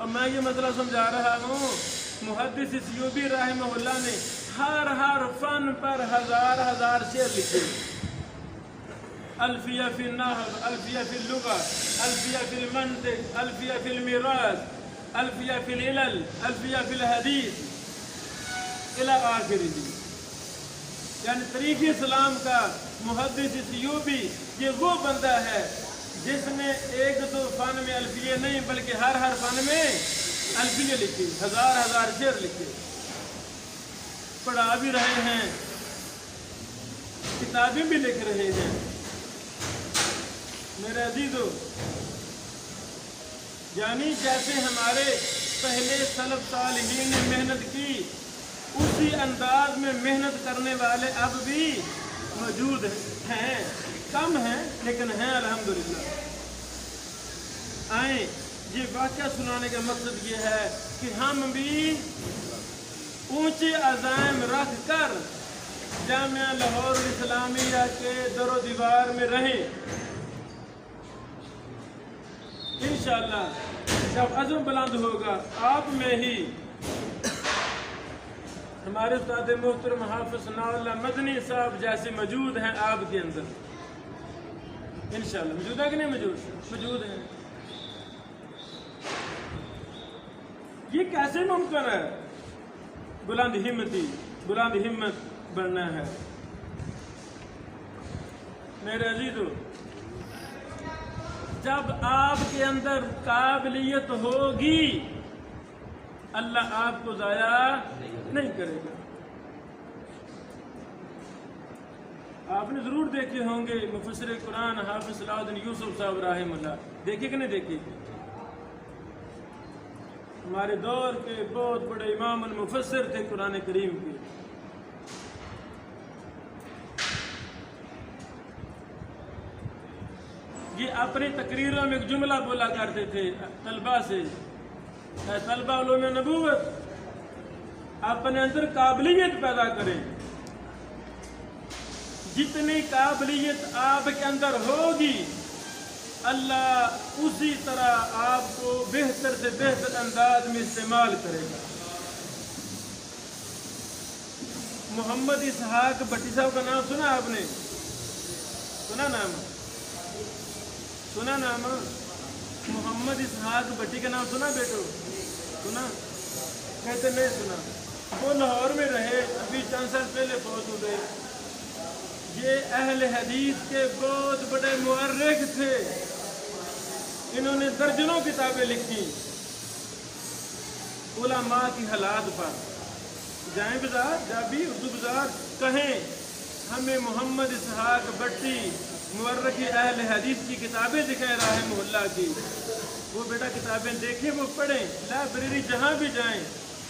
اور میں یہ مسئلہ سمجھا رہا ہوں، محدث سیوطی رحمہ نے ہر فن پر ہزار شعر لکھے، الفیہ فی النحو، الفیہ فی اللغہ، الفیہ فی المنطق، الفیہ فی المیراث، الفیہ فی العلل، الفیہ فی الحدیث الی آخرہ۔ یعنی طریق اسلام کا محدث سیوطی یہ وہ بندہ ہے جس نے ایک دو فن میں الفیہ نہیں بلکہ ہر فن میں الفیہ لکھی، ہزار شعر لکھے، پڑھا بھی رہے ہیں، کتابیں بھی لکھ رہے ہیں۔ میرے عزیزو، یعنی جیسے ہمارے پہلے سلف صالحین نے محنت کی، اسی انداز میں محنت کرنے والے اب بھی موجود ہیں، کم ہیں لیکن ہیں الحمدللہ۔ آئیں، یہ واقعہ سنانے کا مقصد یہ ہے کہ ہم بھی اونچے عزائم رکھ کر جامعہ لاہور اسلامیہ کے در و دیوار میں رہیں۔ انشاءاللہ جب عزم بلند ہوگا، آپ میں ہی ہمارے استاد محترم حافظ ثناء اللہ مدنی صاحب جیسے موجود ہیں آپ کے اندر، انشاءاللہ۔ موجود ہے کہ نہیں موجود ہیں؟ یہ کیسے ممکن ہے؟ بلند ہمت بننا ہے۔ میرے عزیزو، جب آپ کے اندر قابلیت ہوگی، اللہ آپ کو ضائع نہیں کرے گا۔ آپ نے ضرور دیکھے ہوں گے مفسر قرآن حافظ صلاح الدین یوسف صاحب رحمہ اللہ، دیکھے کہ نہیں دیکھے؟ ہمارے دور کے بہت بڑے امام المفسر تھے قرآن کریم کے۔ یہ اپنی تقریروں میں ایک جملہ بولا کرتے تھے طلبہ سے، اے طلبہ علوم نبوت، اپنے اندر قابلیت پیدا کریں، جتنی قابلیت آپ کے اندر ہوگی اللہ اسی طرح آپ کو بہتر سے بہتر انداز میں استعمال کرے گا۔ محمد اسحاق بٹی صاحب کا نام سنا آپ نے؟ سنا نام محمد اسحاق بٹی کا نام سنا بیٹو؟ سنا؟ کہتے نہیں سنا۔ وہ لاہور میں رہے، ابھی چند سال پہلے فوت ہو گئے۔ یہ اہل حدیث کے بہت بڑے مورخ تھے، انہوں نے درجنوں کتابیں لکھی علماء کی حالات پر۔ جائیں بازار، جب بھی اردو بازار کہیں ہمیں محمد اسحاق بٹی مورخ اہل حدیث کی کتابیں دکھائیں رحمہ اللہ کی، وہ بیٹا کتابیں دیکھیں، وہ پڑھیں۔ لائبریری جہاں بھی جائیں،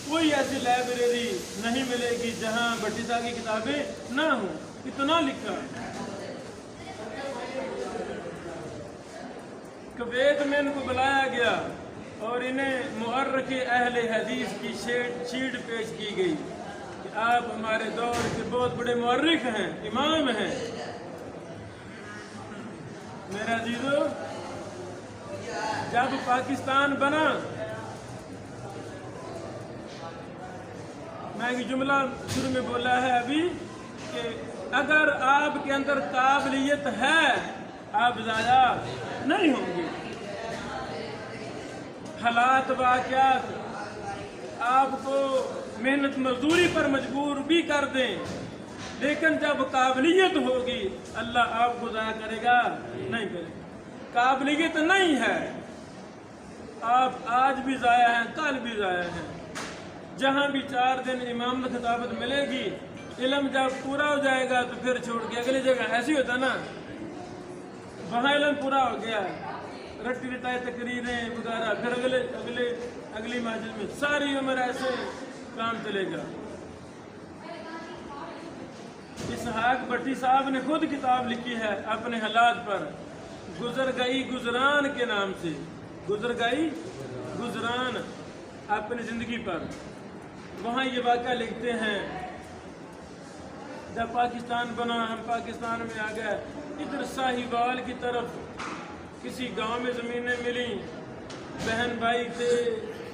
کوئی ایسی لائبریری نہیں ملے گی جہاں بٹی صاحب کی کتابیں نہ ہوں، اتنا لکھا۔ کویت میں ان کو بلایا گیا اور انہیں مورخ اہل حدیث کی شیٹ پیش کی گئی کہ آپ ہمارے دور کے بہت بڑے مورخ ہیں، امام ہیں۔ میرا عزیزو، جب پاکستان بنا، میں یہ جملہ شروع میں بولا ہے ابھی کہ اگر آپ کے اندر قابلیت ہے آپ ضائع نہیں ہوں گے۔ حالات واقعات آپ کو محنت مزدوری پر مجبور بھی کر دیں، لیکن جب قابلیت ہوگی اللہ آپ کو ضائع کرے گا نہیں کرے گا۔ قابلیت نہیں ہے، آپ آج بھی ضائع ہیں، کل بھی ضائع ہیں۔ جہاں بھی 4 دن امامت خطابت ملے گی، علم جب پورا ہو جائے گا تو پھر چھوڑ کے اگلی جگہ ایسی ہوتا نا، وہاں علم پورا ہو گیا، رٹی رٹائی تقریریں وغیرہ، پھر اگلی محفل میں ساری عمر ایسے کام چلے گا۔ اسحاق بٹی صاحب نے خود کتاب لکھی ہے اپنے حالات پر، گزر گئی گزران کے نام سے، گزر گئی گزران اپنی زندگی پر۔ وہاں یہ واقعہ لکھتے ہیں جب پاکستان بنا، ہم پاکستان میں آ گئے، ادھر ساہیوال کی طرف کسی گاؤں میں زمینیں ملیں، بہن بھائی تھے،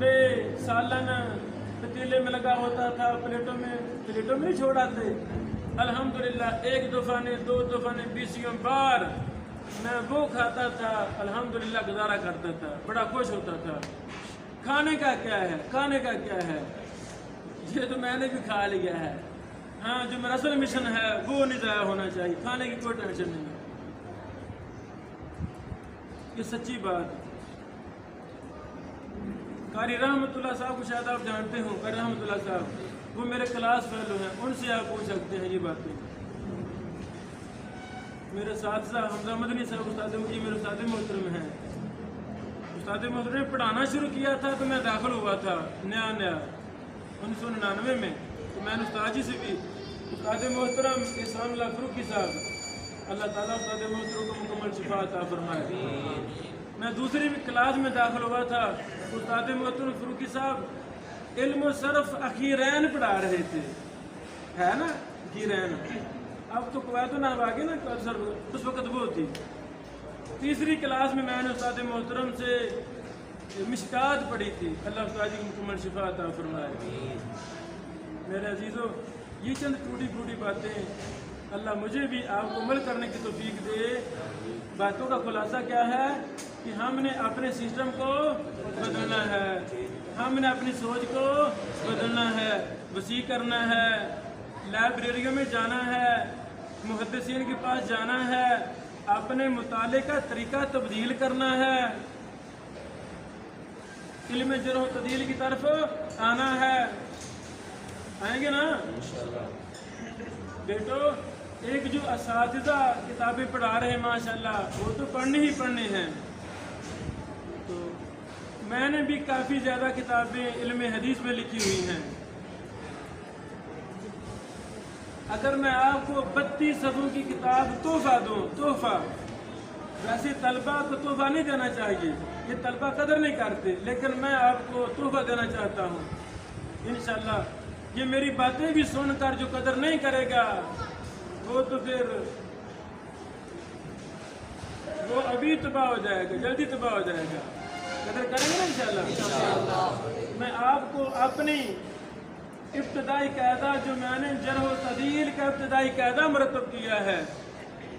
ٹکڑے سالن پتیلے میں لگا ہوتا تھا، پلیٹوں میں نہیں چھوڑاتے۔ الحمدللہ ایک دفعہ نے 2 دفعہ نے 20 بار میں وہ کھاتا تھا، الحمدللہ گزارا کرتا تھا، بڑا خوش ہوتا تھا۔ کھانے کا کیا ہے، یہ تو میں نے بھی کھا لیا ہے۔ ہاں، جو میرا اصل مشن ہے وہ نہیں ضائع ہونا چاہیے، کھانے کی کوئی ٹینشن نہیں ہے، یہ سچی بات ہے۔ قاری رحمت اللہ صاحب کو شاید آپ جانتے ہوں، قاری رحمت اللہ صاحب وہ میرے کلاس فیلو ہیں، ان سے آپ پوچھ سکتے ہیں یہ باتیں۔ میرے اساتذہ حمزہ مدنی صاحب استاد مجھے میرے استاد محترم ہیں، استاد محترم نے پڑھانا شروع کیا تھا تو میں داخل ہوا تھا نیا 1999 میں، تو میں نے استاد جی سے بھی، استاد محترم احسان اللہ فروخی صاحب، اللہ تعالیٰ استاد محترم کو مکمل شفا عطا فرمائے۔ میں دوسری کلاس میں داخل ہوا تھا، استاد محترم فروخی صاحب علم و صرف اخیرین پڑھا رہے تھے، ہے نا اخیرین، اب تو قواعد و نحو آگے نا، اس وقت وہ تھی۔ تیسری کلاس میں نے استاد محترم سے مشکات پڑھی تھی، اللہ استاد جی کو مکمل شفا عطا فرمائے۔ میرے عزیزو، یہ چند ٹوٹی پھوٹی باتیں اللہ مجھے بھی آپ کو عمل کرنے کی توفیق دے۔ باتوں کا خلاصہ کیا ہے کہ ہم نے اپنے سسٹم کو بدلنا ہے، ہم نے اپنی سوچ کو بدلنا ہے، وسیع کرنا ہے، لائبریریوں میں جانا ہے، محدثین کے پاس جانا ہے، اپنے مطالعے کا طریقہ تبدیل کرنا ہے، علم جرح و تعدیل کی طرف آنا ہے۔ آئیں گے نا بیٹو؟ ایک جو اساتذہ کتابیں پڑھا رہے ہیں ماشاءاللہ، وہ تو پڑھنے ہی پڑھنے ہیں۔ تو میں نے بھی کافی زیادہ کتابیں علم حدیث میں لکھی ہوئی ہیں۔ اگر میں آپ کو 32 صفحوں کی کتاب تحفہ دوں، تحفہ، ویسے طلبہ کو تحفہ نہیں دینا چاہیے، یہ طلبہ قدر نہیں کرتے، لیکن میں آپ کو تحفہ دینا چاہتا ہوں انشاءاللہ۔ یہ میری باتیں بھی سن کر جو قدر نہیں کرے گا وہ تو پھر وہ ابھی تباہ ہو جائے گا، جلدی تباہ ہو جائے گا۔ قدر کریں گے نا انشاءاللہ۔ میں آپ کو اپنی ابتدائی قاعدہ، جو میں نے جرح و تعدیل کا ابتدائی قاعدہ مرتب کیا ہے،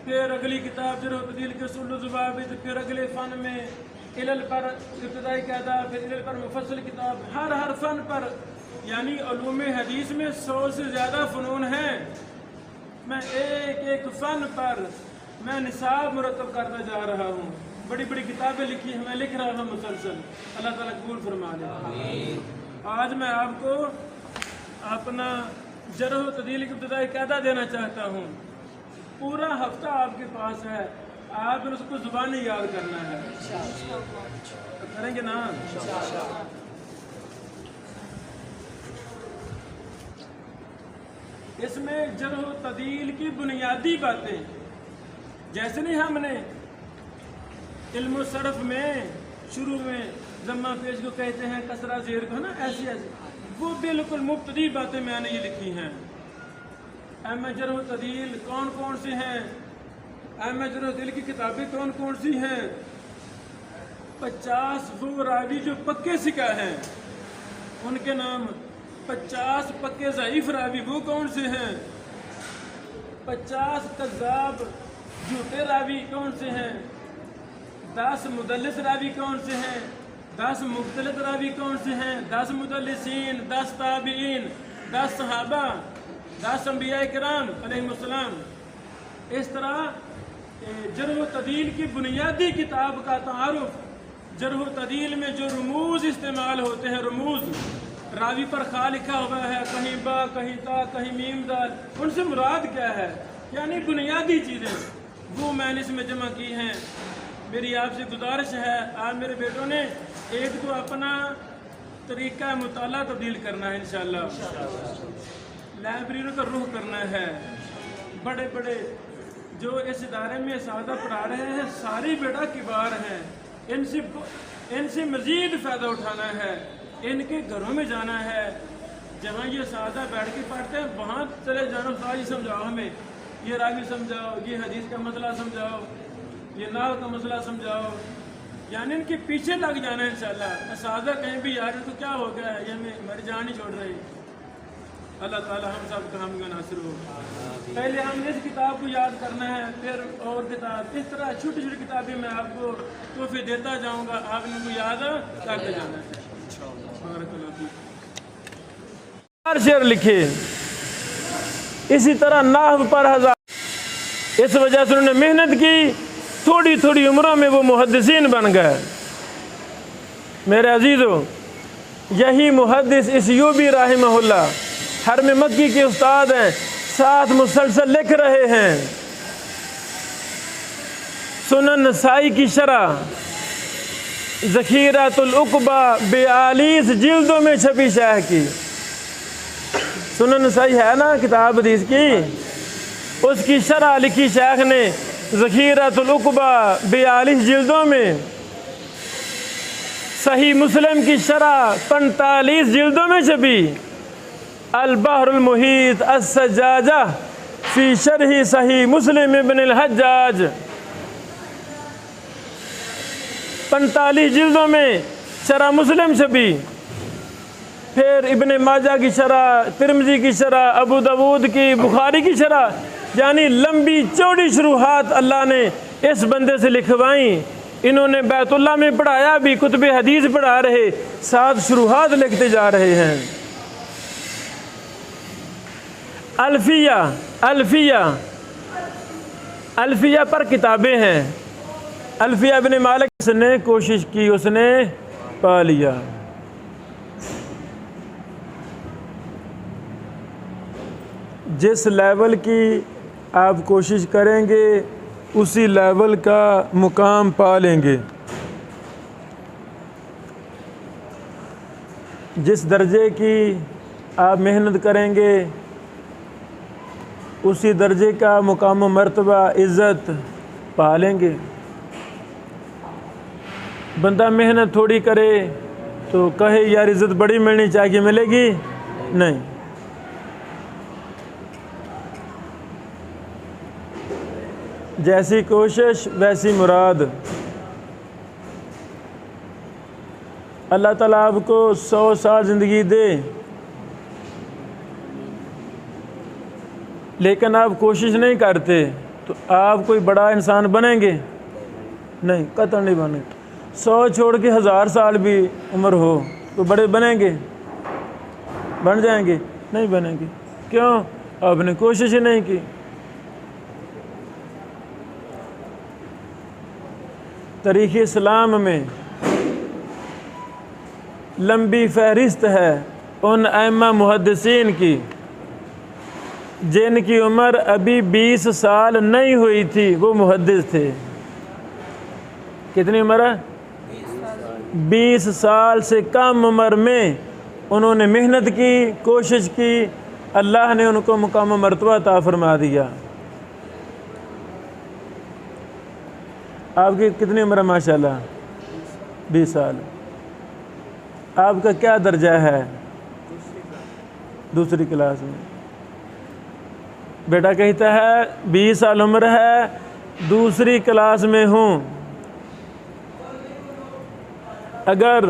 پھر اگلی کتاب جرح و تعدیل کے اصول و ضوابط، پھر اگلے فن میں علل پر ابتدائی قاعدہ، پھر علل پر مفصل کتاب، ہر فن پر، یعنی علوم حدیث میں 100 سے زیادہ فنون ہیں، میں ایک فن پر میں نصاب مرتب کرتا جا رہا ہوں، بڑی بڑی کتابیں لکھی ہیں، میں لکھ رہا ہوں مسلسل، اللہ تعالیٰ قبول فرما لے۔ آج میں آپ کو اپنا جرح و تعدیل کی ابتدائی قاعدہ دینا چاہتا ہوں، پورا ہفتہ آپ کے پاس ہے، آپ نے اس کو زبانی یاد کرنا ہے، کریں گے نا؟ اس میں جرح و تعدیل کی بنیادی باتیں، جیسے نہیں ہم نے علم و صرف میں شروع میں ضمہ پیش کو کہتے ہیں، کسرہ زیر کو، ہے نا، ایسی وہ بالکل مبتدی باتیں میں نے یہ لکھی ہیں۔ ایم جرح و تعدیل کون کون سے ہیں، ایم جرح و تعدیل کی کتابیں کون کون سی ہیں، 50 وہ راوی جو پکے سکہ ہیں ان کے نام، 50 پکے ضعیف راوی وہ کون سے ہیں، 50 کذاب جھوٹے راوی کون سے ہیں، 10 مدلس راوی کون سے ہیں، 10 مختلط راوی کون سے ہیں، 10 مدلسین، 10 تابعین، 10 صحابہ، 10 انبیاء کرام علیہ السلام۔ اس طرح جرح و تعدیل کی بنیادی کتاب کا تعارف، جرح و تعدیل میں جو رموز استعمال ہوتے ہیں، رموز، راوی پر خا لکھا ہوا ہے، کہیں با، کہیں تا، کہیں میم دال، ان سے مراد کیا ہے، یعنی بنیادی چیزیں، وہ میں نے اس میں جمع کی ہیں۔ میری آپ سے گزارش ہے، آج میرے بیٹوں نے ایک تو اپنا طریقہ مطالعہ تبدیل کرنا ہے انشاءاللہ، لائبریریوں کا رخ کرنا ہے، بڑے بڑے جو اس ادارے میں اساتذہ پڑھا رہے ہیں ساری بیٹا کبار ہیں، ان سے مزید فائدہ اٹھانا ہے، ان کے گھروں میں جانا ہے، جہاں یہ اساتذہ بیٹھ کے پڑھتے ہیں وہاں چلے جانا، استاد جی سمجھاؤ ہمیں، یہ راوی سمجھاؤ، یہ حدیث کا مسئلہ سمجھاؤ، یہ نحو کا مسئلہ سمجھاؤ، یعنی ان کے پیچھے لگ جانا ہے انشاءاللہ. اساتذہ کہیں بھی آ رہے تو کیا ہو گیا ہے، یہ ہمیں ہماری جان ہی چھوڑ رہے. اللہ تعالی ہم سب کا ہم ناصر ہو. پہلے ہم نے اس کتاب کو یاد کرنا ہے، پھر اور کتاب. اس طرح چھوٹی چھوٹی کتابیں میں آپ کو تحفے دیتا جاؤں گا، آپ ان کو یاد کرتے جانا ہے. شعر لکھے اسی طرح نحو پر 1000. اس وجہ سے انہوں نے محنت کی، تھوڑی تھوڑی عمروں میں وہ محدثین بن گئے. میرے عزیزو، یہی محدث اسیوبی رحمہ اللہ حرم مکی کے استاد ہیں، ساتھ مسلسل لکھ رہے ہیں. سنن نسائی کی شرح ذخیرۃ العقبہ 42 جلدوں میں چھپی شیخ کی. سنن نسائی ہے نا کتاب حدیث کی، اس کی شرح لکھی شیخ نے ذخیرۃ العقبہ 42 جلدوں میں. صحیح مسلم کی شرح 45 جلدوں میں چھپی. البحر المحیط السجاجہ فی شرح صحیح مسلم ابن الحجاج 45 جلدوں میں شرح مسلم چھپی. پھر ابن ماجہ کی شرح، ترمذی کی شرح، ابو داود کی، بخاری کی شرح، یعنی لمبی چوڑی شروحات اللہ نے اس بندے سے لکھوائیں. انہوں نے بیت اللہ میں پڑھایا بھی، کتب حدیث پڑھا رہے، ساتھ شروحات لکھتے جا رہے ہیں. الفیہ پر کتابیں ہیں. الفیہ ابن مالک، اس نے کوشش کی، اس نے پا لیا. جس لیول کی آپ کوشش کریں گے اسی لیول کا مقام پا لیں گے. جس درجے کی آپ محنت کریں گے اسی درجے کا مقام و مرتبہ عزت پا لیں گے. بندہ محنت تھوڑی کرے تو کہے یار عزت بڑی ملنی چاہیے، ملے گی نہیں. جیسی کوشش ویسی مراد. اللہ تعالیٰ آپ کو 100 سال زندگی دے، لیکن آپ کوشش نہیں کرتے تو آپ کوئی بڑا انسان بنیں گے نہیں، قطعاً نہیں بنیں گے. 100 چھوڑ کے 1000 سال بھی عمر ہو تو بڑے بنیں گے؟ بن جائیں گے؟ نہیں بنیں گے. کیوں؟ آپ نے کوشش ہی نہیں کی. تاریخ اسلام میں لمبی فہرست ہے ان ائمہ محدثین کی جن کی عمر ابھی 20 سال نہیں ہوئی تھی، وہ محدث تھے. کتنی عمر ہے؟ 20 سال سے کم عمر میں انہوں نے محنت کی، کوشش کی، اللہ نے ان کو مقام و مرتبہ عطا فرما دیا. آپ کی کتنی عمر ہے ماشاءاللہ؟ 20 سال. آپ کا کیا درجہ ہے؟ دوسری کلاس میں. بیٹا کہتا ہے 20 سال عمر ہے، دوسری کلاس میں ہوں. اگر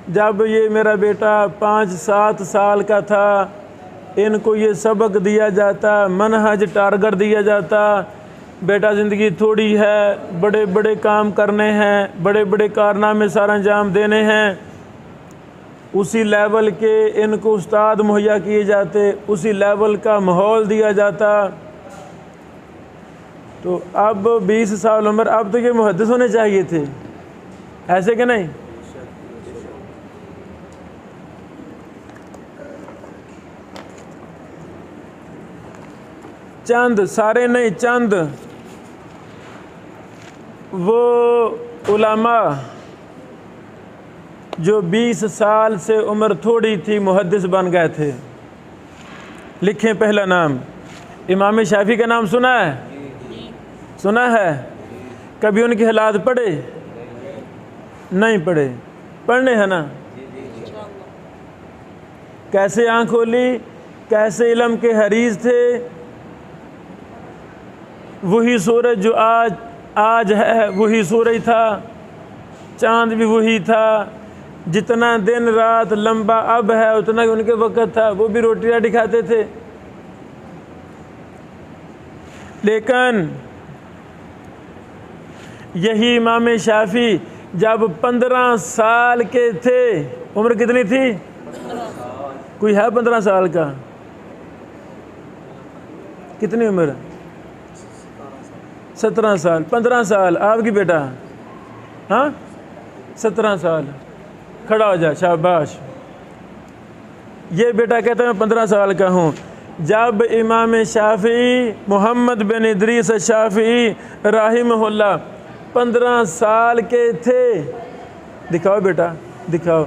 جب یہ میرا بیٹا 5-7 سال کا تھا ان کو یہ سبق دیا جاتا، منہج ٹارگٹ دیا جاتا، بیٹا زندگی تھوڑی ہے، بڑے بڑے کام کرنے ہیں، بڑے بڑے کارنامے سر انجام دینے ہیں، اسی لیول کے ان کو استاد مہیا کیے جاتے، اسی لیول کا ماحول دیا جاتا. تو اب 20 سال عمر، اب تو یہ محدث ہونے چاہیے تھے، ایسے کہ نہیں؟ چند، سارے نہیں، چند وہ علماء جو 20 سال سے عمر تھوڑی تھی محدث بن گئے تھے. لکھیں پہلا نام، امام شافعی کا نام سنا ہے؟ سنا ہے؟ کبھی ان کے حالات پڑھے؟ نہیں پڑھے، پڑھنے ہیں نا. کیسے آنکھ کھولی، کیسے علم کے حریص تھے. وہی سورج جو آج آج ہے وہی سورج تھا، چاند بھی وہی تھا، جتنا دن رات لمبا اب ہے اتنا ہی ان کے وقت تھا، وہ بھی روٹی راٹی کھاتے تھے۔ لیکن یہی امام شافعی جب 15 سال کے تھے، عمر کتنی تھی؟ کوئی ہے 15 سال کا؟ کتنی عمر؟ 17 سال۔ 15 سال آپ کی بیٹا؟ ہاں 17 سال۔ کھڑا ہو جا، شاباش۔ یہ بیٹا کہتا ہے میں 15 سال کا ہوں۔ جب امام شافعی محمد بن ادریس شافعی رحمہ اللہ 15 سال کے تھے، دکھاؤ بیٹا دکھاؤ،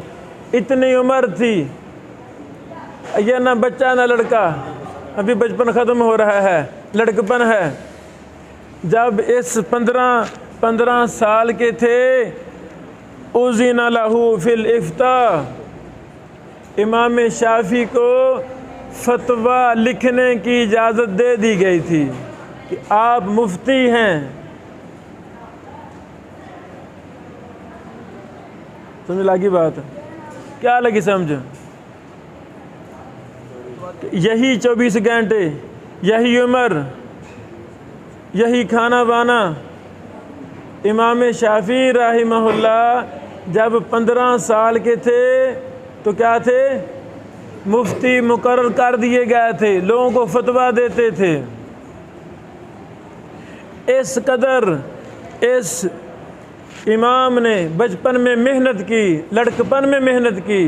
اتنی عمر تھی، یہ نہ بچہ نہ لڑکا، ابھی بچپن ختم ہو رہا ہے، لڑکپن ہے۔ جب اس 15 سال کے تھے، اذن لہ فی الافتاء، امام شافعی کو فتویٰ لکھنے کی اجازت دے دی گئی تھی کہ آپ مفتی ہیں۔ سمجھ لگی بات؟ کیا لگی سمجھ؟ یہی 24 گھنٹے، یہی عمر، یہی کھانا بانا۔ امام شافعی رحمہ اللہ جب 15 سال کے تھے تو کیا تھے؟ مفتی مقرر کر دیے گئے تھے، لوگوں کو فتویٰ دیتے تھے۔ اس قدر اس امام نے بچپن میں محنت کی، لڑکپن میں محنت کی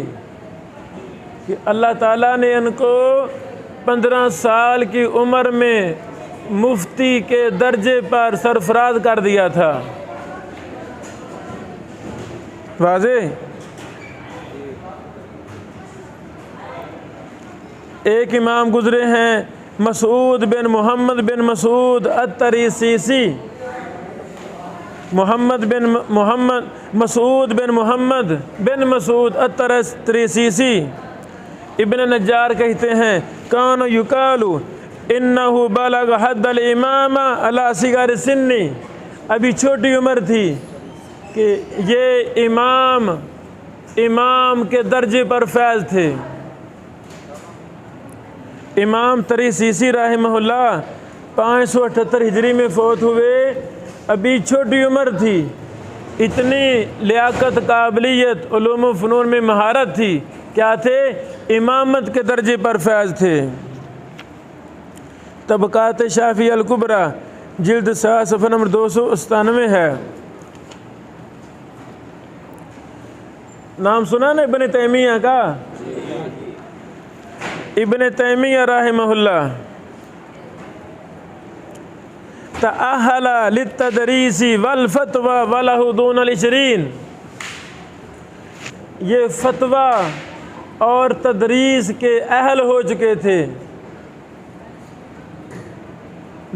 کہ اللہ تعالیٰ نے ان کو 15 سال کی عمر میں مفتی کے درجے پر سرفراز کر دیا تھا۔ واضح؟ ایک امام گزرے ہیں مسعود بن محمد بن مسعود الترسیسی، مسعود بن محمد بن مسعود الترسیسی۔ ابن نجار کہتے ہیں کان یقال انہ بلغ حد الامامہ علی صغر سنی، ابھی چھوٹی عمر تھی کہ یہ امام کے درجے پر فیض تھے۔ امام ترسیسی رحمہ اللہ 578 ہجری میں فوت ہوئے، ابھی چھوٹی عمر تھی، اتنی لیاقت، قابلیت، علوم و فنون میں مہارت تھی، کیا تھے؟ امامت کے درجے پر فیض تھے۔ طبقات شافعی الکبریٰ جلد 7 صفحہ نمبر 297 ہے۔ نام سنا نا ابن تیمیہ کا؟ ابن تیمیہ رحمہ اللہ تأہل للتدریس والفتوى وله دون ال20، یہ فتویٰ اور تدریس کے اہل ہو چکے تھے،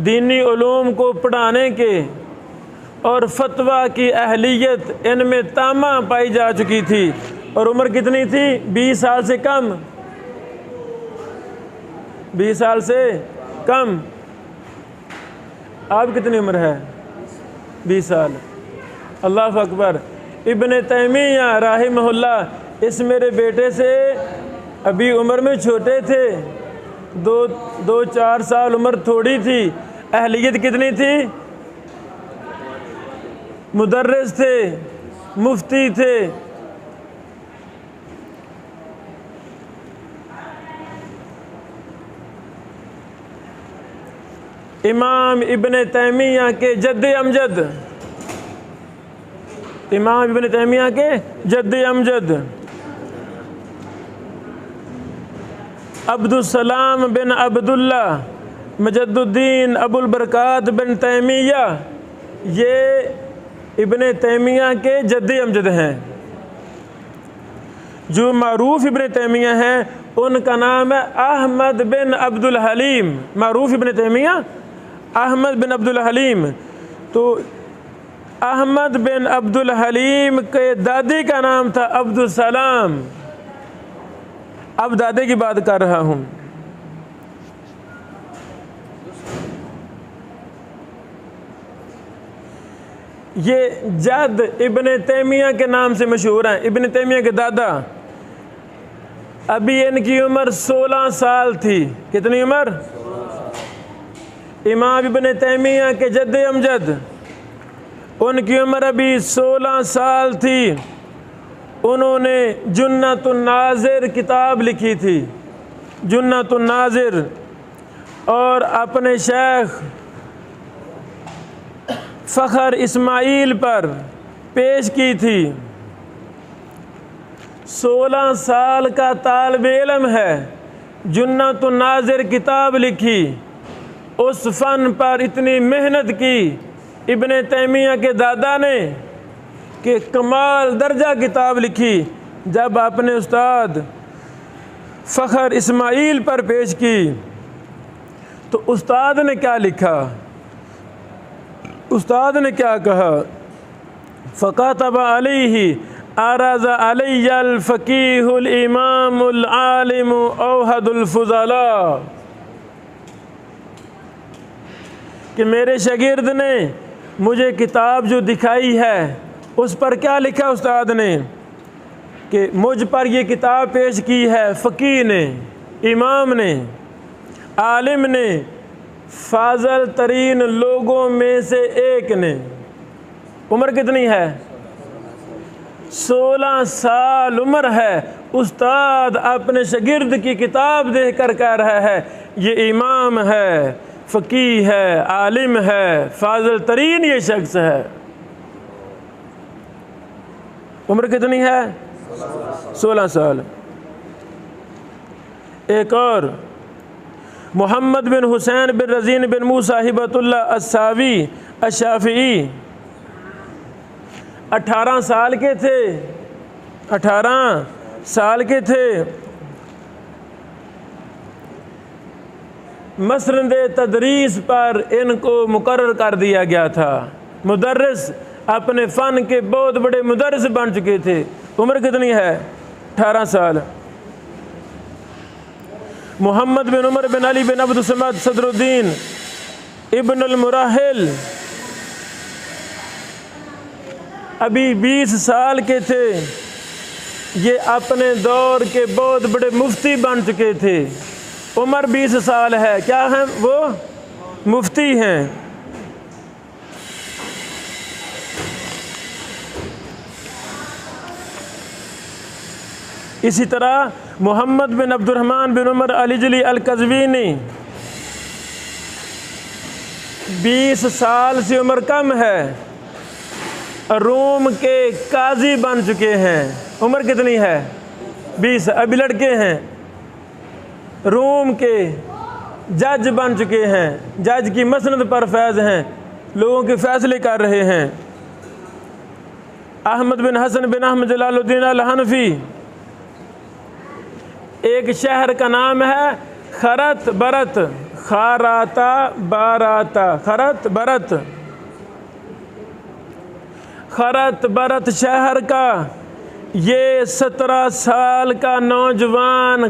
دینی علوم کو پڑھانے کے اور فتویٰ کی اہلیت ان میں تامہ پائی جا چکی تھی، اور عمر کتنی تھی؟ 20 سال سے کم، 20 سال سے کم۔ آپ کتنی عمر ہے؟ 20 سال۔ اللہ اکبر۔ ابن تیمیہ رحمہ اللہ اس میرے بیٹے سے ابھی عمر میں چھوٹے تھے، 2-4 سال عمر تھوڑی تھی، اہلیت کتنی تھی؟ مدرس تھے، مفتی تھے۔ امام ابن تیمیہ کے جد امجد، امام ابن تیمیہ کے جد امجد عبد السلام بن عبداللہ مجد الدین ابو البرکات بن تیمیہ، یہ ابن تیمیہ کے جد امجد ہیں۔ جو معروف ابن تیمیہ ہیں ان کا نام ہے احمد بن عبد الحلیم۔ معروف ابن تیمیہ احمد بن عبد الحلیم، تو احمد بن عبد الحلیم کے دادی کا نام تھا عبد السلام۔ اب دادے کی بات کر رہا ہوں۔ یہ جد ابن تیمیہ کے نام سے مشہور ہیں، ابن تیمیہ کے دادا۔ ابھی ان کی عمر 16 سال تھی۔ کتنی عمر؟ امام ابن تیمیہ کے جد امجد، ان کی عمر ابھی 16 سال تھی۔ انہوں نے جنت الناظر کتاب لکھی تھی، جنت الناظر، اور اپنے شیخ فخر اسماعیل پر پیش کی تھی۔ 16 سال کا طالب علم ہے، جنت الناظر کتاب لکھی، اس فن پر اتنی محنت کی ابن تیمیہ کے دادا نے کہ کمال درجہ کتاب لکھی۔ جب اپنے استاد فخر اسماعیل پر پیش کی تو استاد نے کیا لکھا؟ استاد نے کیا کہا؟ فَقَتَبَ عَلَيْهِ عَرَضَ عَلَيَّ الْفَقِيهُ الْإِمَامُ الْعَالِمُ أَوْحَدُ الْفُضَلَاءِ، کہ میرے شاگرد نے مجھے کتاب جو دکھائی ہے اس پر کیا لکھا استاد نے کہ مجھ پر یہ کتاب پیش کی ہے فقیہ نے، امام نے، عالم نے، فاضل ترین لوگوں میں سے ایک نے۔ عمر کتنی ہے؟ 16 سال عمر ہے۔ استاد اپنے شاگرد کی کتاب دیکھ کر کہہ رہا ہے یہ امام ہے، فقیہ ہے، عالم ہے، فاضل ترین یہ شخص ہے۔ عمر کتنی ہے؟ 16 سال۔ ایک اور، محمد بن حسین بن رزین بن موسیٰ ہبۃ اللہ الساوی الشافعی 18 سال کے تھے، 18 سال کے تھے۔ مسند تدریس پر ان کو مقرر کر دیا گیا تھا، مدرس، اپنے فن کے بہت بڑے مدرس بن چکے تھے۔ عمر کتنی ہے؟ 18 سال۔ محمد بن عمر بن علی بن عبد الصمد صدر الدین ابن المراحل ابھی 20 سال کے تھے۔ یہ اپنے دور کے بہت بڑے مفتی بن چکے تھے۔ عمر 20 سال ہے، کیا ہیں وہ؟ مفتی ہیں۔ اسی طرح محمد بن عبد الرحمن بن عمر الجلی القزوینی 20 سال سے عمر کم ہے، روم کے قاضی بن چکے ہیں۔ عمر کتنی ہے؟ 20، ابھی لڑکے ہیں۔ روم کے جج بن چکے ہیں، جج کی مسند پر فیض ہیں، لوگوں کے فیصلے کر رہے ہیں۔ احمد بن حسن بن احمد جلال الدین الحنفی، ایک شہر کا نام ہے خرط برت، خاراتا باراتا، خرط برت، خرط برت شہر کا یہ 17 سال کا نوجوان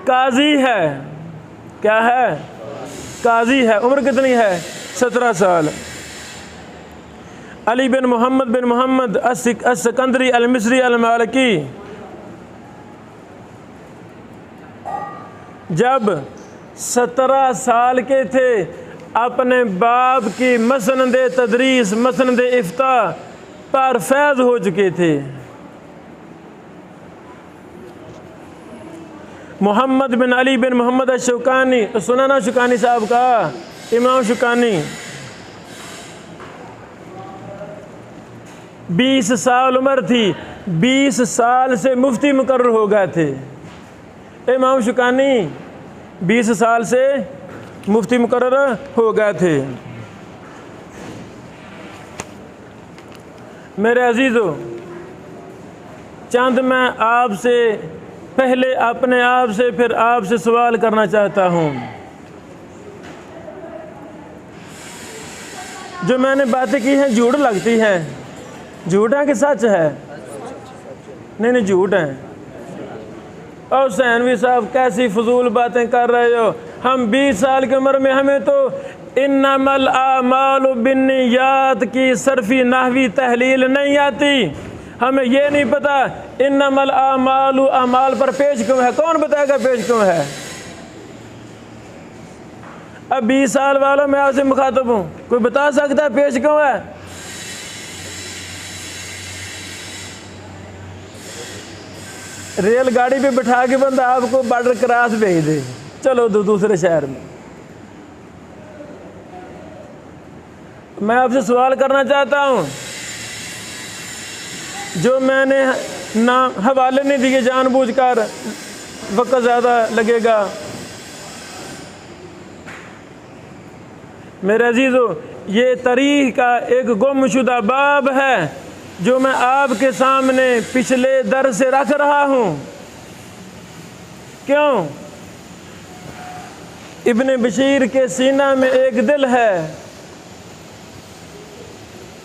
قاضی ہے۔ کیا ہے؟ قاضی ہے۔ عمر کتنی ہے؟ 17 سال۔ علی بن محمد السکندری المصری المالکی جب 17 سال کے تھے اپنے باپ کی مسند تدریس، مسند افتاء پر فیض ہو چکے تھے۔ محمد بن علی بن محمد الشوکانی، سنا نا شوکانی صاحب کا؟ امام شوکانی 20 سال عمر تھی، 20 سال سے مفتی مقرر ہو گئے تھے۔ امام شوکانی 20 سال سے مفتی مقرر ہو گئے تھے۔ میرے عزیزو، چند میں آپ سے پہلے اپنے آپ سے پھر آپ سے سوال کرنا چاہتا ہوں۔ جو میں نے باتیں کی ہیں جھوٹ لگتی ہیں؟ جھوٹ ہے کہ سچ ہے؟ نہیں جھوٹ ہیں۔ اور حسینوی صاحب کیسی فضول باتیں کر رہے ہو؟ ہم 20 سال کی عمر میں ہمیں تو انمل اعمال بالنیات کی صرفی نحوی تحلیل نہیں آتی. ہمیں یہ نہیں پتا انمل اعمال اعمال پر پیش کیوں ہے. کون بتائے گا پیش کیوں ہے؟ اب 20 سال والوں میں آپ سے مخاطب ہوں، کوئی بتا سکتا ہے پیش کیوں ہے؟ ریل گاڑی پہ بٹھا کے بندہ آپ کو بارڈر کراس بھیج دے، چلو دوسرے شہر میں. میں آپ سے سوال کرنا چاہتا ہوں، جو میں نے حوالے نہیں دیے جان بوجھ کر، وقت زیادہ لگے گا. میرے عزیزو، یہ تاریخ کا ایک گم شدہ باب ہے جو میں آپ کے سامنے پچھلے درس سے رکھ رہا ہوں. کیوں؟ ابن بشیر کے سینہ میں ایک دل ہے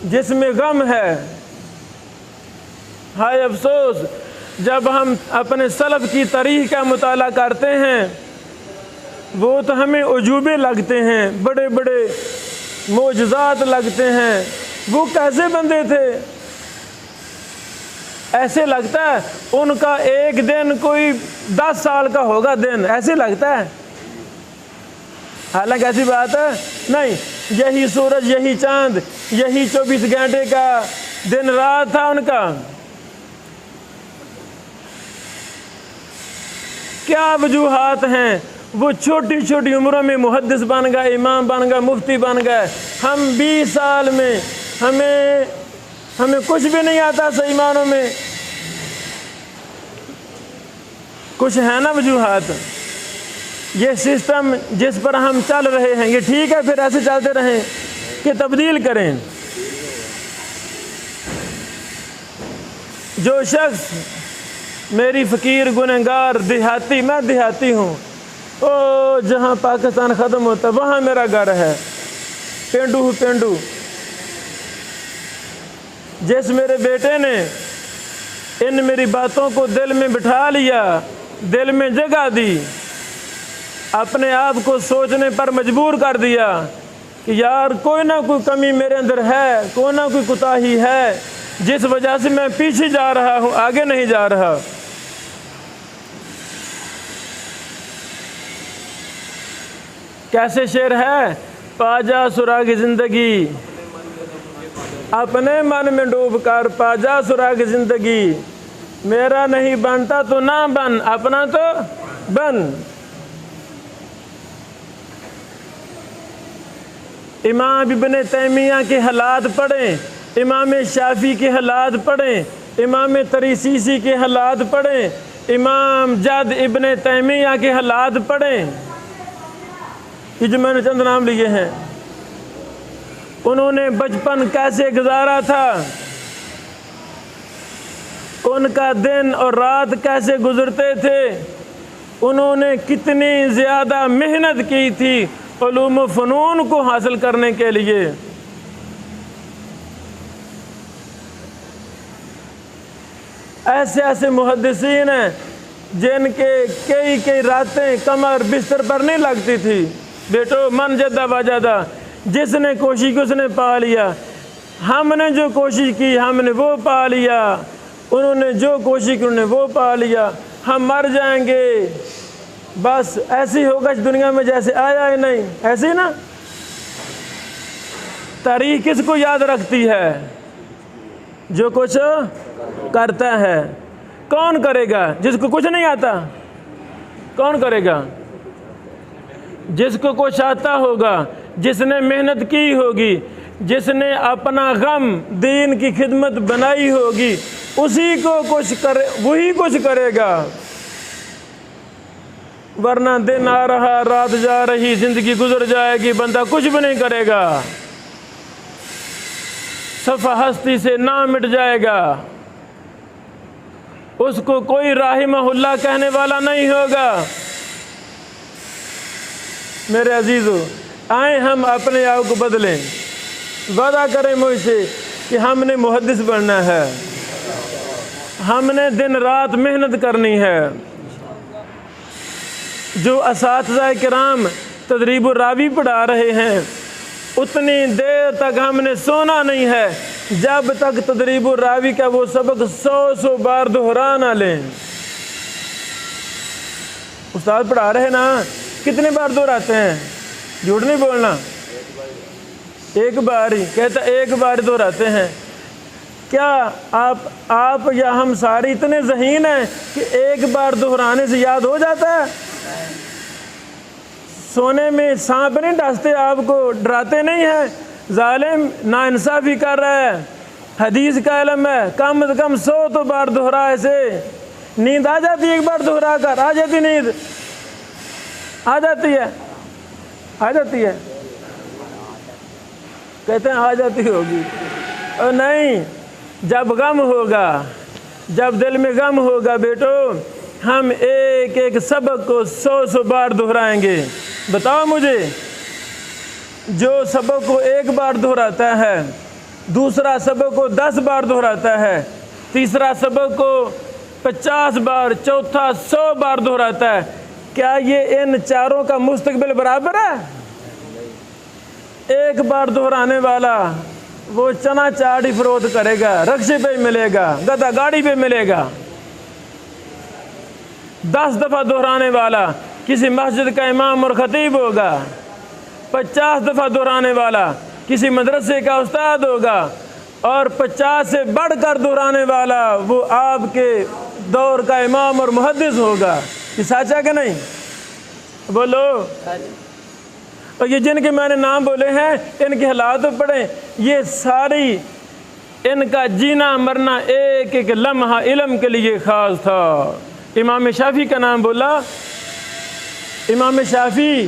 جس میں غم ہے. ہائے افسوس، جب ہم اپنے سلف کی تاریخ کا مطالعہ کرتے ہیں وہ تو ہمیں عجوبے لگتے ہیں، بڑے بڑے معجزات لگتے ہیں. وہ کیسے بندے تھے؟ ایسے لگتا ہے ان کا ایک دن کوئی 10 سال کا ہوگا دن، ایسے لگتا ہے. حالانکہ ایسی بات ہے نہیں. یہی سورج، یہی چاند، یہی 24 گھنٹے کا دن رات تھا ان کا. کیا وجوہات ہیں؟ وہ چھوٹی چھوٹی عمروں میں محدث بن گئے، امام بن گئے، مفتی بن گئے. ہم 20 سال میں ہمیں کچھ بھی نہیں آتا صحیح معنوں میں. کچھ ہے نا وجوہات. یہ سسٹم جس پر ہم چل رہے ہیں یہ ٹھیک ہے، پھر ایسے چلتے رہیں کہ تبدیل کریں. جو شخص میری فقیر گنہگار دیہاتی، میں دیہاتی ہوں، او جہاں پاکستان ختم ہوتا ہے وہاں میرا گھر ہے، پینڈو ہوں پینڈو. جس میرے بیٹے نے ان میری باتوں کو دل میں بٹھا لیا، دل میں جگہ دی، اپنے آپ کو سوچنے پر مجبور کر دیا کہ یار کوئی نہ کوئی کمی میرے اندر ہے، کوئی نہ کوئی کوتاہی ہے جس وجہ سے میں پیچھے جا رہا ہوں، آگے نہیں جا رہا. کیسے شعر ہے؟ پا جا سراغ زندگی اپنے من میں ڈوب کر، پا جا سراغ زندگی، میرا نہیں بنتا تو نہ بن، اپنا تو بن. امام ابن تیمیہ کے حالات پڑھیں، امام شافعی کے حالات پڑھیں، امام طریسیسی کے حالات پڑھیں، امام جد ابن تیمیہ کے حالات پڑھیں. یہ جو میں نے چند نام لیے ہیں، انہوں نے بچپن کیسے گزارا تھا، ان کا دن اور رات کیسے گزرتے تھے، انہوں نے کتنی زیادہ محنت کی تھی علوم و فنون کو حاصل کرنے کے لیے. ایسے ایسے محدثین ہیں جن کے کئی راتیں کمر بستر پر نہیں لگتی تھی. بیٹو من جدہ وجدہ، جس نے کوشش کی اس نے پا لیا. ہم نے جو کوشش کی ہم نے وہ پا لیا، انہوں نے جو کوشش کی انہوں نے وہ پا لیا. ہم مر جائیں گے بس ایسی ہوگا اس دنیا میں جیسے آیا ہی نہیں. ایسی نا تاریخ کس کو یاد رکھتی ہے؟ جو کچھ کرتا ہے. کون کرے گا جس کو کچھ نہیں آتا؟ کون کرے گا؟ جس کو کچھ آتا ہوگا، جس نے محنت کی ہوگی، جس نے اپنا غم دین کی خدمت بنائی ہوگی، اسی کو کچھ کرے، وہی کچھ کرے گا. ورنہ دن آ رہا رات جا رہی، زندگی گزر جائے گی، بندہ کچھ بھی نہیں کرے گا، صفحہ ہستی سے نام مٹ جائے گا. اس کو کوئی رحمہ اللہ کہنے والا نہیں ہوگا. میرے عزیزو، آئیں ہم اپنے آپ کو بدلیں. وعدہ کریں مجھ سے کہ ہم نے محدث بننا ہے، ہم نے دن رات محنت کرنی ہے. جو اساتذہ کرام تدریب الراوی پڑھا رہے ہیں، اتنی دیر تک ہم نے سونا نہیں ہے جب تک تدریب الراوی کا وہ سبق 100 بار دہرا نہ لیں۔ استاد پڑھا رہے نا، کتنے بار دہراتے ہیں؟ جھوٹ نہیں بولنا، ایک بار ہی کہتا، ایک بار دہراتے ہیں۔ کیا آپ یا ہم سارے اتنے ذہین ہیں کہ ایک بار دہرانے سے یاد ہو جاتا ہے؟ سونے میں سانپ نہیں ڈستے، آپ کو ڈراتے نہیں ہیں؟ ظالم ناانصافی کر رہا ہے، حدیث کا علم ہے، کم از کم 100 تو بار دہرا، ایسے نیند آ جاتی ہے ایک بار دہرا کر، آ جاتی نیند، آ جاتی ہے، آ جاتی ہے، کہتے ہیں آ جاتی ہوگی، اور نہیں، جب غم ہوگا، جب دل میں غم ہوگا بیٹو، ہم ایک ایک سبق کو 100 بار دہرائیں گے۔ بتاؤ مجھے، جو سبق کو ایک بار دہراتا ہے، دوسرا سبق کو 10 بار دہراتا ہے، تیسرا سبق کو 50 بار، چوتھا 100 بار دہراتا ہے، کیا یہ ان چاروں کا مستقبل برابر ہے؟ ایک بار دہرانے والا وہ چنا چاڑی فروخت کرے گا، رکشے پہ ملے گا، گدھا گاڑی پہ ملے گا۔ 10 دفعہ دہرانے والا کسی مسجد کا امام اور خطیب ہوگا، 50 دفعہ دہرانے والا کسی مدرسے کا استاد ہوگا، اور 50 سے بڑھ کر دہرانے والا وہ آپ کے دور کا امام اور محدث ہوگا۔ یہ سچ ہے کہ نہیں؟ بولو۔ اور یہ جن کے میں نے نام بولے ہیں، ان کے حالات پڑھیں، یہ ساری ان کا جینا مرنا ایک ایک لمحہ علم کے لیے خاص تھا۔ امام شافعی کا نام بولا، امام شافعی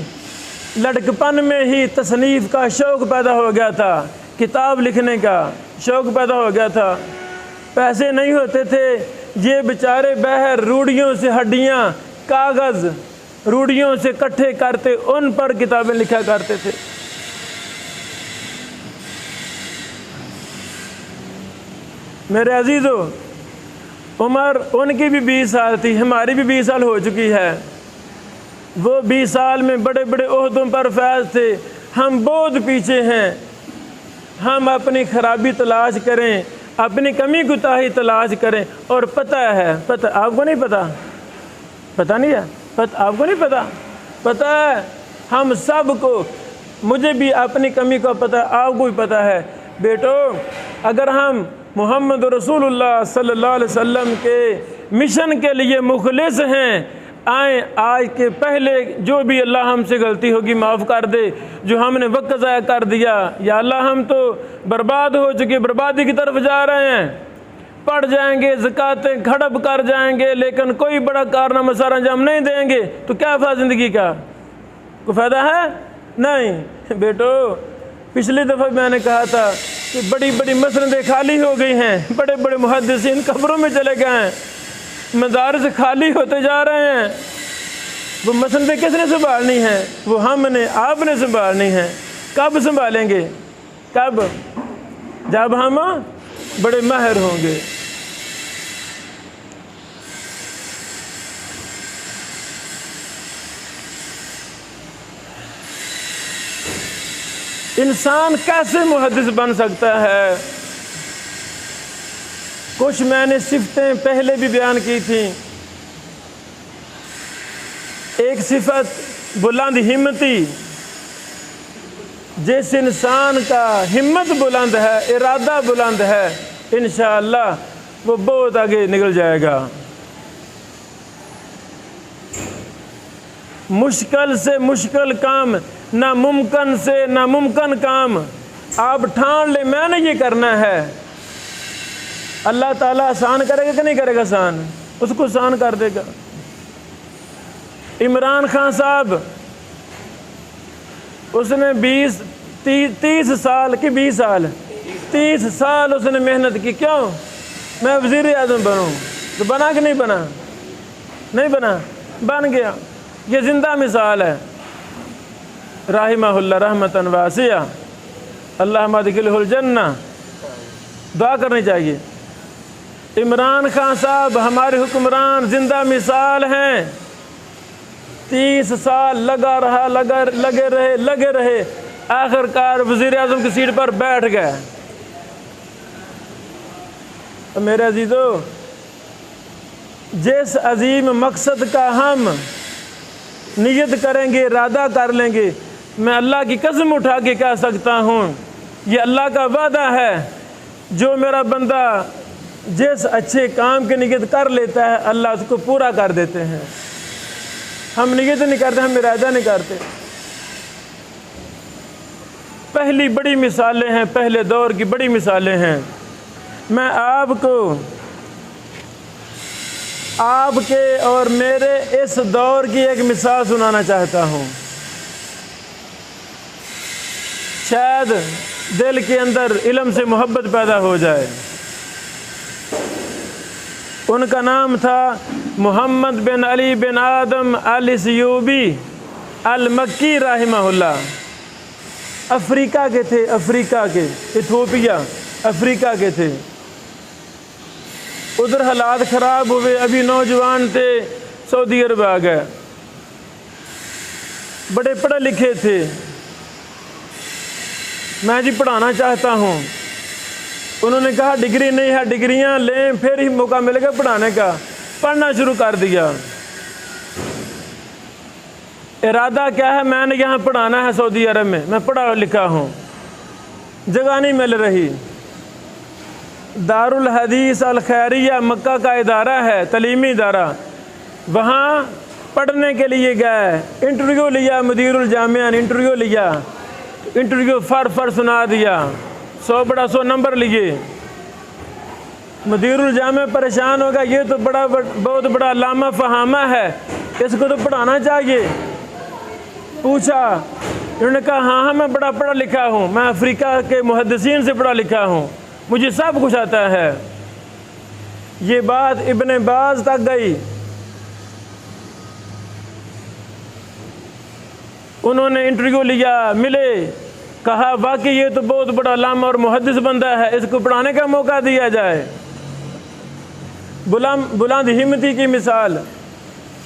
لڑکپن میں ہی تصنیف کا شوق پیدا ہو گیا تھا، کتاب لکھنے کا شوق پیدا ہو گیا تھا، پیسے نہیں ہوتے تھے، یہ بیچارے بہر روڑیوں سے ہڈیاں، کاغذ روڑیوں سے کٹھے کرتے، ان پر کتابیں لکھا کرتے تھے۔ میرے عزیزو، عمر ان کی بھی 20 سال تھی، ہماری بھی 20 سال ہو چکی ہے۔ وہ 20 سال میں بڑے بڑے عہدوں پر فائز تھے، ہم بہت پیچھے ہیں۔ ہم اپنی خرابی تلاش کریں، اپنی کمی کوتاہی تلاش کریں، اور پتہ ہے، پتہ آپ کو نہیں پتہ، پتہ نہیں ہے، آپ کو نہیں پتہ، پتہ ہے ہم سب کو، مجھے بھی اپنی کمی کا پتہ، آپ کو بھی پتہ ہے۔ بیٹو، اگر ہم محمد رسول اللہ صلی اللہ علیہ وسلم کے مشن کے لیے مخلص ہیں، آئیں آج کے پہلے جو بھی اللہ ہم سے غلطی ہوگی معاف کر دے، جو ہم نے وقت ضائع کر دیا، یا اللہ ہم تو برباد ہو چکے، بربادی کی طرف جا رہے ہیں، پڑ جائیں گے، زکاتیں کھڑپ کر جائیں گے، لیکن کوئی بڑا کارنامہ سر انجام نہیں دیں گے، تو کیا فائدہ زندگی کا؟ کوئی فائدہ ہے؟ نہیں۔ بیٹو، پچھلی دفعہ میں نے کہا تھا کہ بڑی بڑی مسندیں خالی ہو گئی ہیں، بڑے بڑے محدثین قبروں میں چلے گئے ہیں، مدارس خالی ہوتے جا رہے ہیں۔ وہ مسندیں کس نے سنبھالنی ہیں؟ وہ ہم نے، آپ نے سنبھالنی ہیں۔ کب سنبھالیں گے؟ کب؟ جب ہم بڑے ماہر ہوں گے۔ انسان کیسے محدث بن سکتا ہے؟ کچھ میں نے صفتیں پہلے بھی بیان کی تھیں۔ ایک صفت بلند ہمتی، جس انسان کا ہمت بلند ہے، ارادہ بلند ہے، انشاءاللہ وہ بہت آگے نکل جائے گا۔ مشکل سے مشکل کام، ناممکن سے ناممکن کام آپ ٹھان لیں، میں نے یہ کرنا ہے، اللہ تعالیٰ آسان کرے گا کہ نہیں کرے گا؟ آسان، اس کو آسان کر دے گا۔ عمران خان صاحب، اس نے 30 سال کی 30 سال اس نے محنت کی، کیوں؟ میں وزیر اعظم بنوں، تو بنا کہ نہیں بنا؟ نہیں بنا، بن گیا۔ یہ زندہ مثال ہے۔ رحمہ اللہ رحمتاً واسعہ، اللہم ادخلہ الجنہ، دعا کرنی چاہیے۔ عمران خان صاحب ہمارے حکمران زندہ مثال ہیں۔ 30 سال لگا رہا، لگے رہے، آخر کار وزیر اعظم کی سیٹ پر بیٹھ گئے۔ میرے عزیزو، جس عظیم مقصد کا ہم نیت کریں گے، ارادہ کر لیں گے، میں اللہ کی قسم اٹھا کے کہہ سکتا ہوں، یہ اللہ کا وعدہ ہے، جو میرا بندہ جس اچھے کام کی نیت کر لیتا ہے اللہ اس کو پورا کر دیتے ہیں۔ ہم نیت نہیں کرتے، ہم ارادہ نہیں کرتے۔ پہلی بڑی مثالیں ہیں، پہلے دور کی بڑی مثالیں ہیں۔ میں آپ کو آپ کے اور میرے اس دور کی ایک مثال سنانا چاہتا ہوں، شاید دل کے اندر علم سے محبت پیدا ہو جائے۔ ان کا نام تھا محمد بن علی بن آدم الاثیوبی المکی رحمہ اللہ۔ افریقہ کے تھے، افریقہ کے، ایتھوپیا افریقہ کے تھے۔ ادھر حالات خراب ہوئے، ابھی نوجوان تھے، سعودی عرب آ گئے۔ بڑے پڑھے لکھے تھے، میں جی پڑھانا چاہتا ہوں۔ انہوں نے کہا ڈگری نہیں ہے، ڈگریاں لیں پھر ہی موقع ملے گا پڑھانے کا۔ پڑھنا شروع کر دیا۔ ارادہ کیا ہے؟ میں نے یہاں پڑھانا ہے سعودی عرب میں، میں پڑھا لکھا ہوں، جگہ نہیں مل رہی۔ دارالحدیث الخیریہ مکہ کا ادارہ ہے، تعلیمی ادارہ، وہاں پڑھنے کے لیے گئے۔ انٹرویو لیا، مدیر الجامعہ نے انٹرویو لیا، انٹرویو فر سنا دیا، 100 بڑا 100 نمبر لیے۔ مدیر الجامعہ پریشان ہوگا، یہ تو بہت بڑا علامہ فہامہ ہے، اس کو تو پڑھانا چاہیے۔ پوچھا، انہوں نے کہا ہاں میں بڑا پڑھا لکھا ہوں، میں افریقہ کے محدثین سے پڑھا لکھا ہوں، مجھے سب کچھ آتا ہے۔ یہ بات ابن باز تک گئی۔ انہوں نے انٹرویو لیا، ملے، کہا واقعی یہ تو بہت بڑا علامہ اور محدث بندہ ہے، اس کو پڑھانے کا موقع دیا جائے۔ بلند ہمتی کی مثال،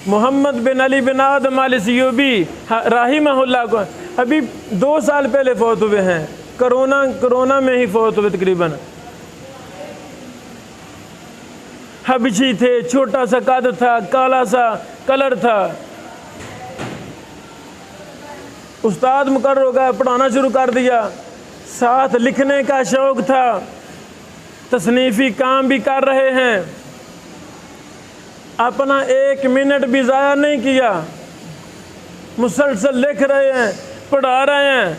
محمد بن علی بن آدم الاثیوبی رحمہ اللہ کو ابھی 2 سال پہلے فوت ہوئے ہیں، کرونا میں ہی فوت ہوئے تقریباً۔ حبشی تھے، چھوٹا سا قد تھا، کالا سا کلر تھا۔ استاد مقرر ہو گیا، پڑھانا شروع کر دیا۔ ساتھ لکھنے کا شوق تھا، تصنیفی کام بھی کر رہے ہیں، اپنا 1 منٹ بھی ضائع نہیں کیا، مسلسل لکھ رہے ہیں، پڑھا رہے ہیں۔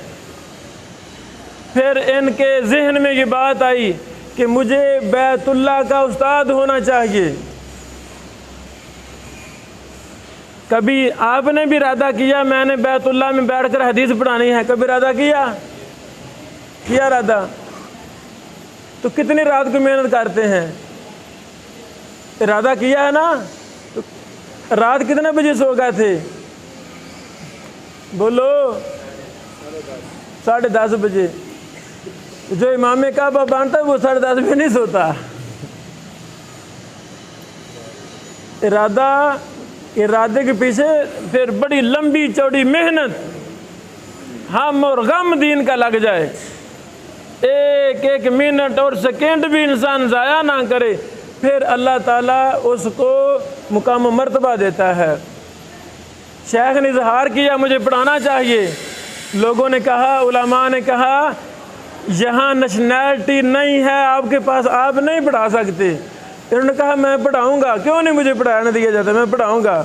پھر ان کے ذہن میں یہ بات آئی کہ مجھے بیت اللہ کا استاد ہونا چاہیے۔ کبھی آپ نے بھی ارادہ کیا میں نے بیت اللہ میں بیٹھ کر حدیث پڑھانی ہے؟ کبھی ارادہ کیا ارادہ؟ تو کتنی رات کو محنت کرتے ہیں؟ ارادہ کیا ہے نا؟ تو رات کتنے بجے سو گئے تھے؟ بولو 10:30 بجے۔ جو امام کعبہ باندھتا ہے وہ 10:30 بجے نہیں سوتا۔ ارادے کے پیچھے پھر بڑی لمبی چوڑی محنت، ہم اور غم دین کا لگ جائے، 1 منٹ اور سیکنڈ بھی انسان ضائع نہ کرے، پھر اللہ تعالیٰ اس کو مقام و مرتبہ دیتا ہے۔ شیخ نے اظہار کیا مجھے پڑھانا چاہیے، لوگوں نے کہا، علماء نے کہا یہاں نیشنلٹی نہیں ہے آپ کے پاس، آپ نہیں پڑھا سکتے۔ انہوں نے کہا میں پڑھاؤں گا، کیوں نہیں مجھے پڑھانے دیا جاتا، میں پڑھاؤں گا۔